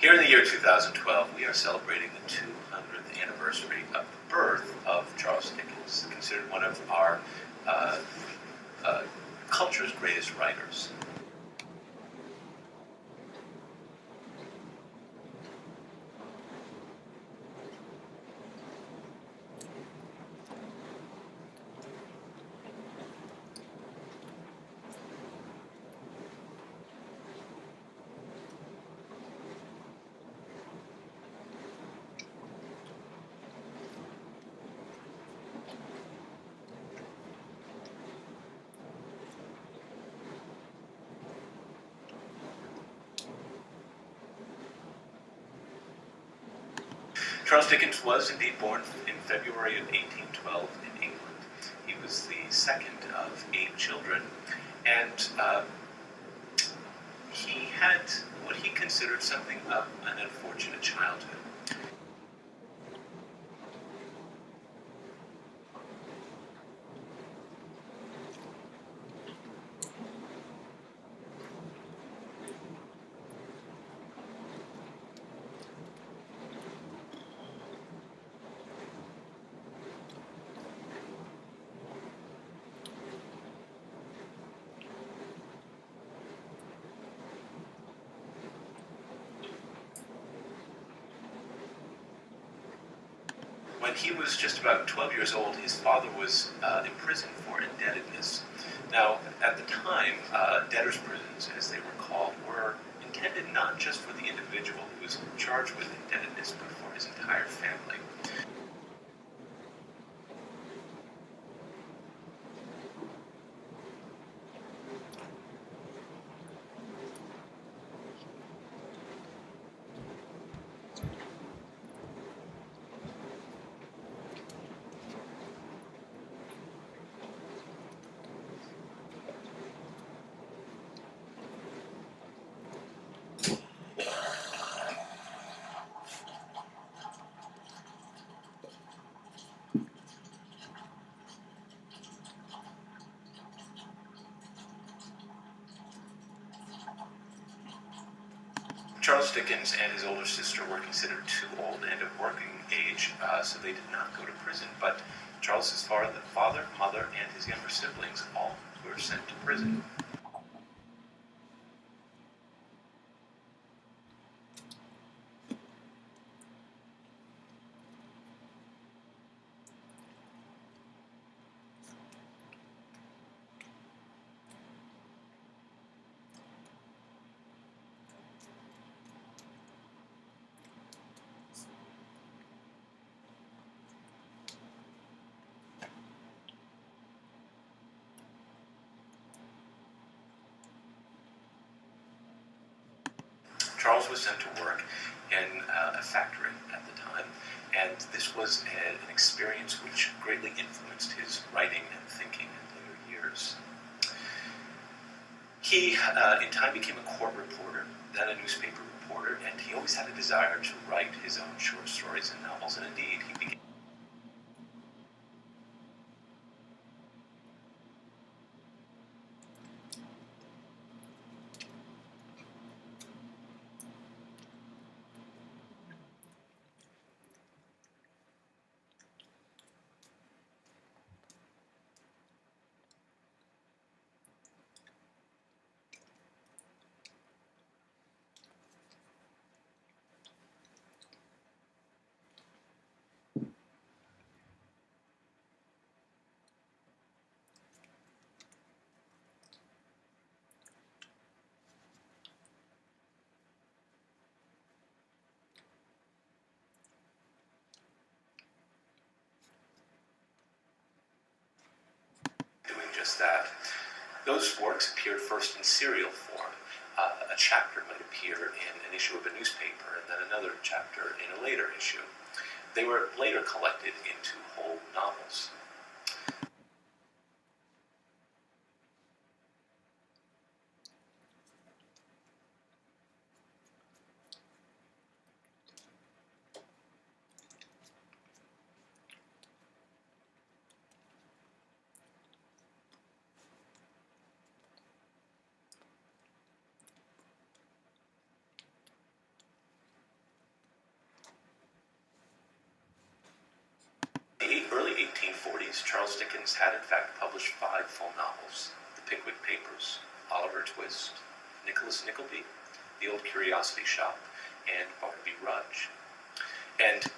Here in the year 2012, we are celebrating the 200th anniversary of the birth of Charles Dickens, considered one of our culture's greatest writers. Charles Dickens was indeed born in February of 1812 in England. He was the second of 8 children, and he had what he considered something of an unfortunate childhood. When he was just about 12 years old, his father was imprisoned for indebtedness. Now, at the time, debtors' prisons, as they were called, were intended not just for the individual who was charged with indebtedness, but for his entire family. Charles Dickens and his older sister were considered too old and of working age, so they did not go to prison. But Charles's father, mother, and his younger siblings all were sent to prison. Charles was sent to work in a factory at the time, and this was an experience which greatly influenced his writing and thinking in later years. He, in time, became a court reporter, then a newspaper reporter, and he always had a desire to write his own short stories and novels, and indeed, he began doing just that. Those works appeared first in serial form. A chapter might appear in an issue of a newspaper, and then another chapter in a later issue. They were later collected into whole novels. Charles Dickens had in fact published 5 full novels: The Pickwick Papers, Oliver Twist, Nicholas Nickleby, The Old Curiosity Shop, and Barnaby Rudge. And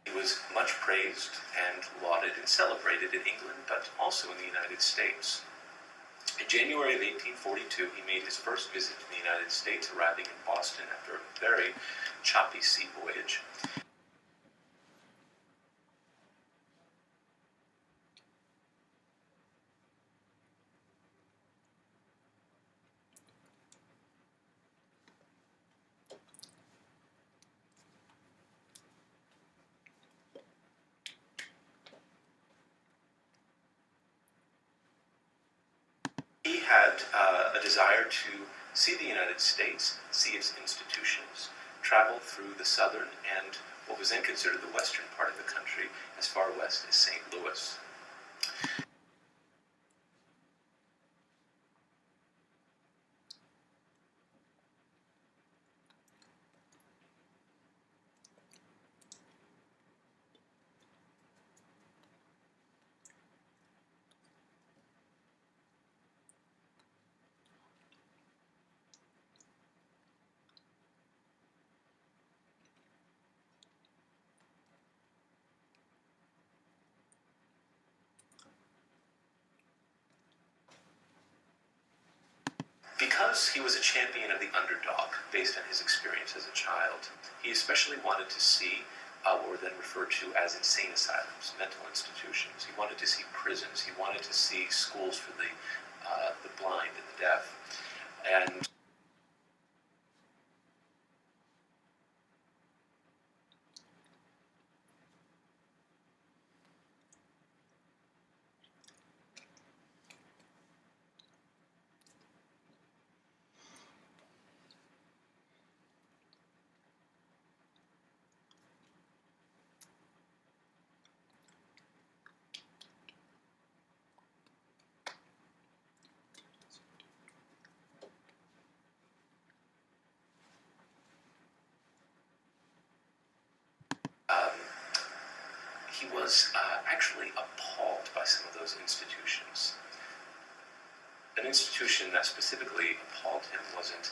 he was much praised and lauded and celebrated in England, but also in the United States. In January of 1842, he made his first visit to the United States, arriving in Boston after a very choppy sea voyage. He had a desire to see the United States, see its institutions, travel through the southern and what was then considered the western part of the country, as far west as St. Louis. Because he was a champion of the underdog, based on his experience as a child, he especially wanted to see what were then referred to as insane asylums, mental institutions. He wanted to see prisons. He wanted to see schools for the blind and the deaf. And he was actually appalled by some of those institutions. An institution that specifically appalled him wasn't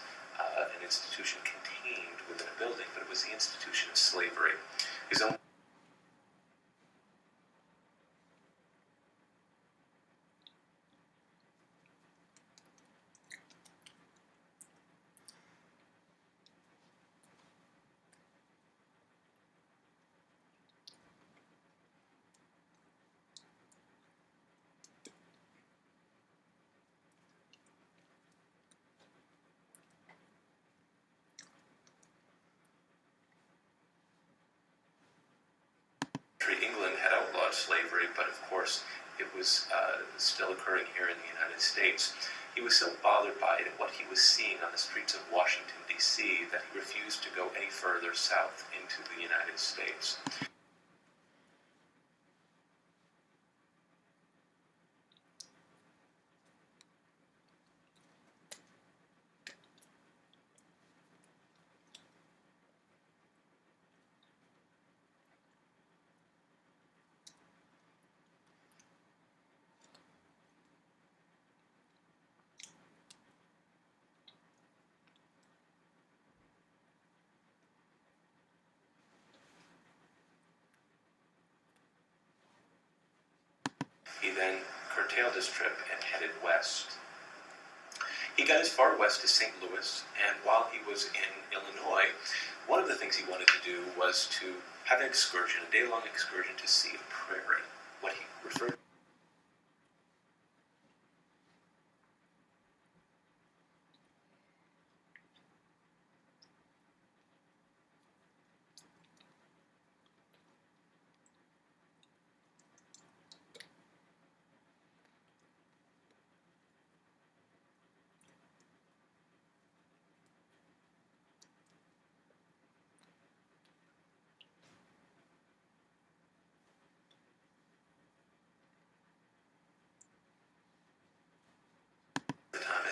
an institution contained within a building, but it was the institution of slavery. His own England had outlawed slavery, but of course it was still occurring here in the United States. He was so bothered by it and what he was seeing on the streets of Washington, D.C., that he refused to go any further south into the United States. He then curtailed his trip and headed west. He got as far west as St. Louis, and while he was in Illinois, one of the things he wanted to do was to have an excursion, a day-long excursion to see a prairie, what he referred to.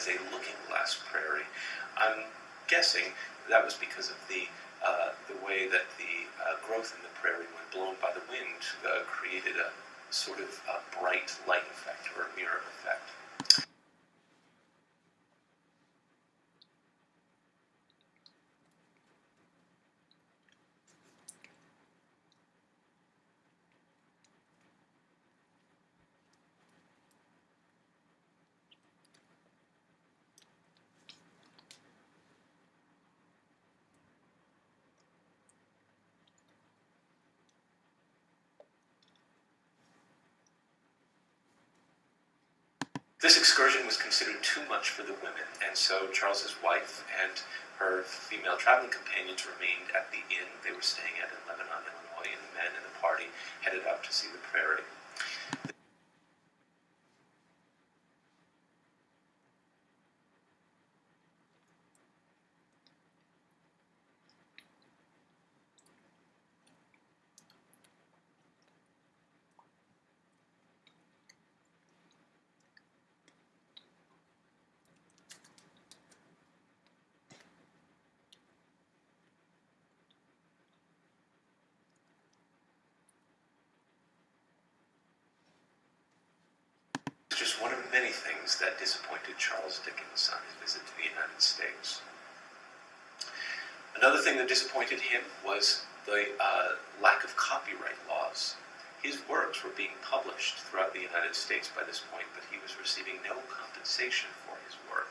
as a looking-glass prairie. I'm guessing that was because of the way that the growth in the prairie, when blown by the wind, created a sort of bright light effect or a mirror effect. This excursion was considered too much for the women, and so Charles's wife and her female traveling companions remained at the inn they were staying at in Lebanon, Illinois, and the men in the party headed out to see the prairie. Just one of many things that disappointed Charles Dickens on his visit to the United States. Another thing that disappointed him was the lack of copyright laws. His works were being published throughout the United States by this point, but he was receiving no compensation for his work.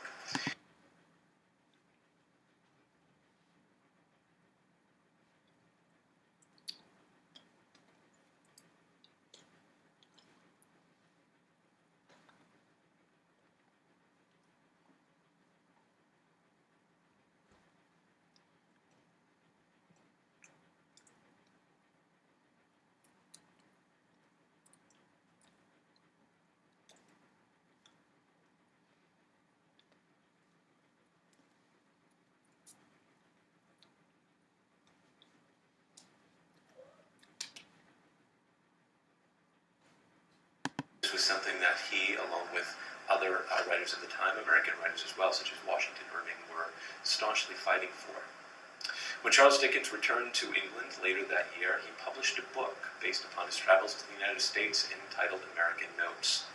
This was something that he, along with other writers of the time, American writers as well, such as Washington Irving, were staunchly fighting for. When Charles Dickens returned to England later that year, he published a book based upon his travels to the United States entitled American Notes.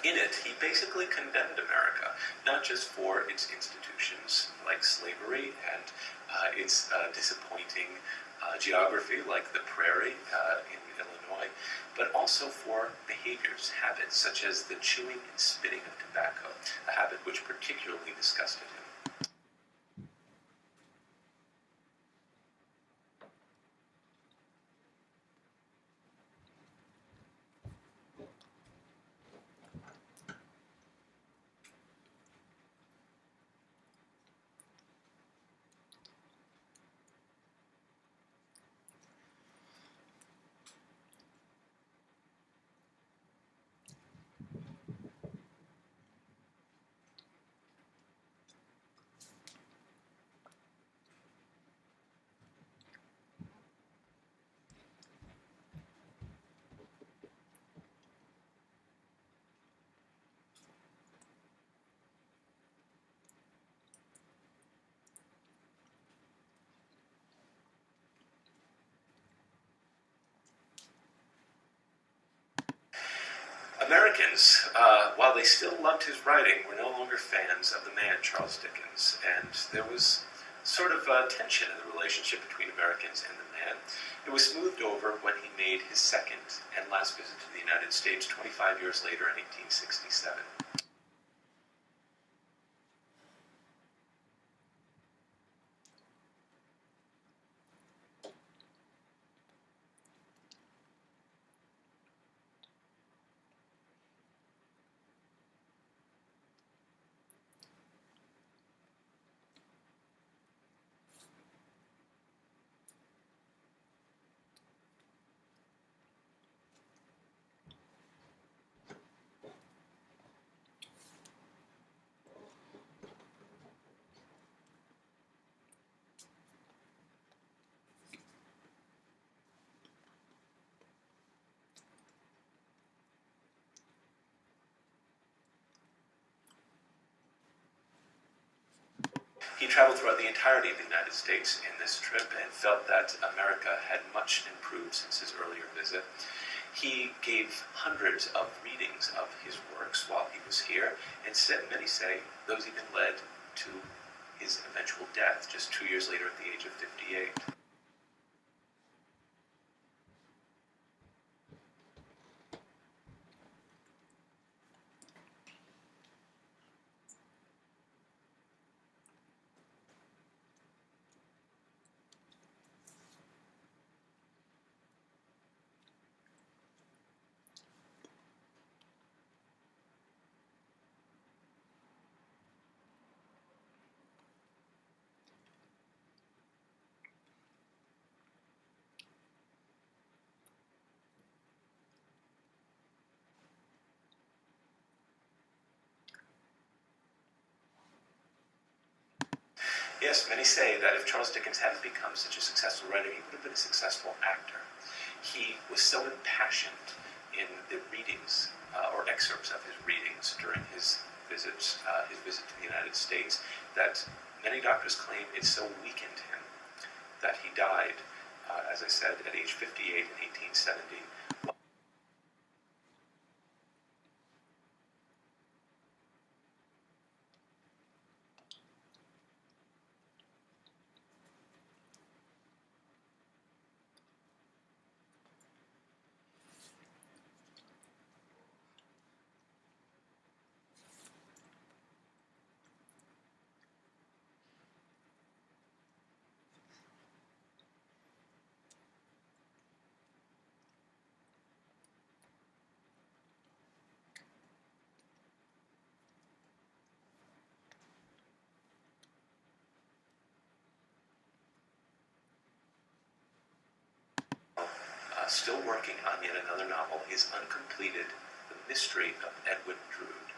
In it, he basically condemned America, not just for its institutions like slavery and its disappointing geography like the prairie in Illinois, but also for behaviors, habits such as the chewing and spitting of tobacco, a habit which particularly disgusted him. Americans, while they still loved his writing, were no longer fans of the man Charles Dickens, and there was sort of tension in the relationship between Americans and the man. It was smoothed over when he made his second and last visit to the United States 25 years later in 1867. He traveled throughout the entirety of the United States in this trip and felt that America had much improved since his earlier visit. He gave hundreds of readings of his works while he was here, and many say those even led to his eventual death just 2 years later at the age of 58. Yes, many say that if Charles Dickens hadn't become such a successful writer, he would have been a successful actor. He was so impassioned in the readings or excerpts of his readings during his visit to the United States that many doctors claim it so weakened him that he died, as I said, at age 58 in 1870. Still working on yet another novel is uncompleted, The Mystery of Edwin Drood.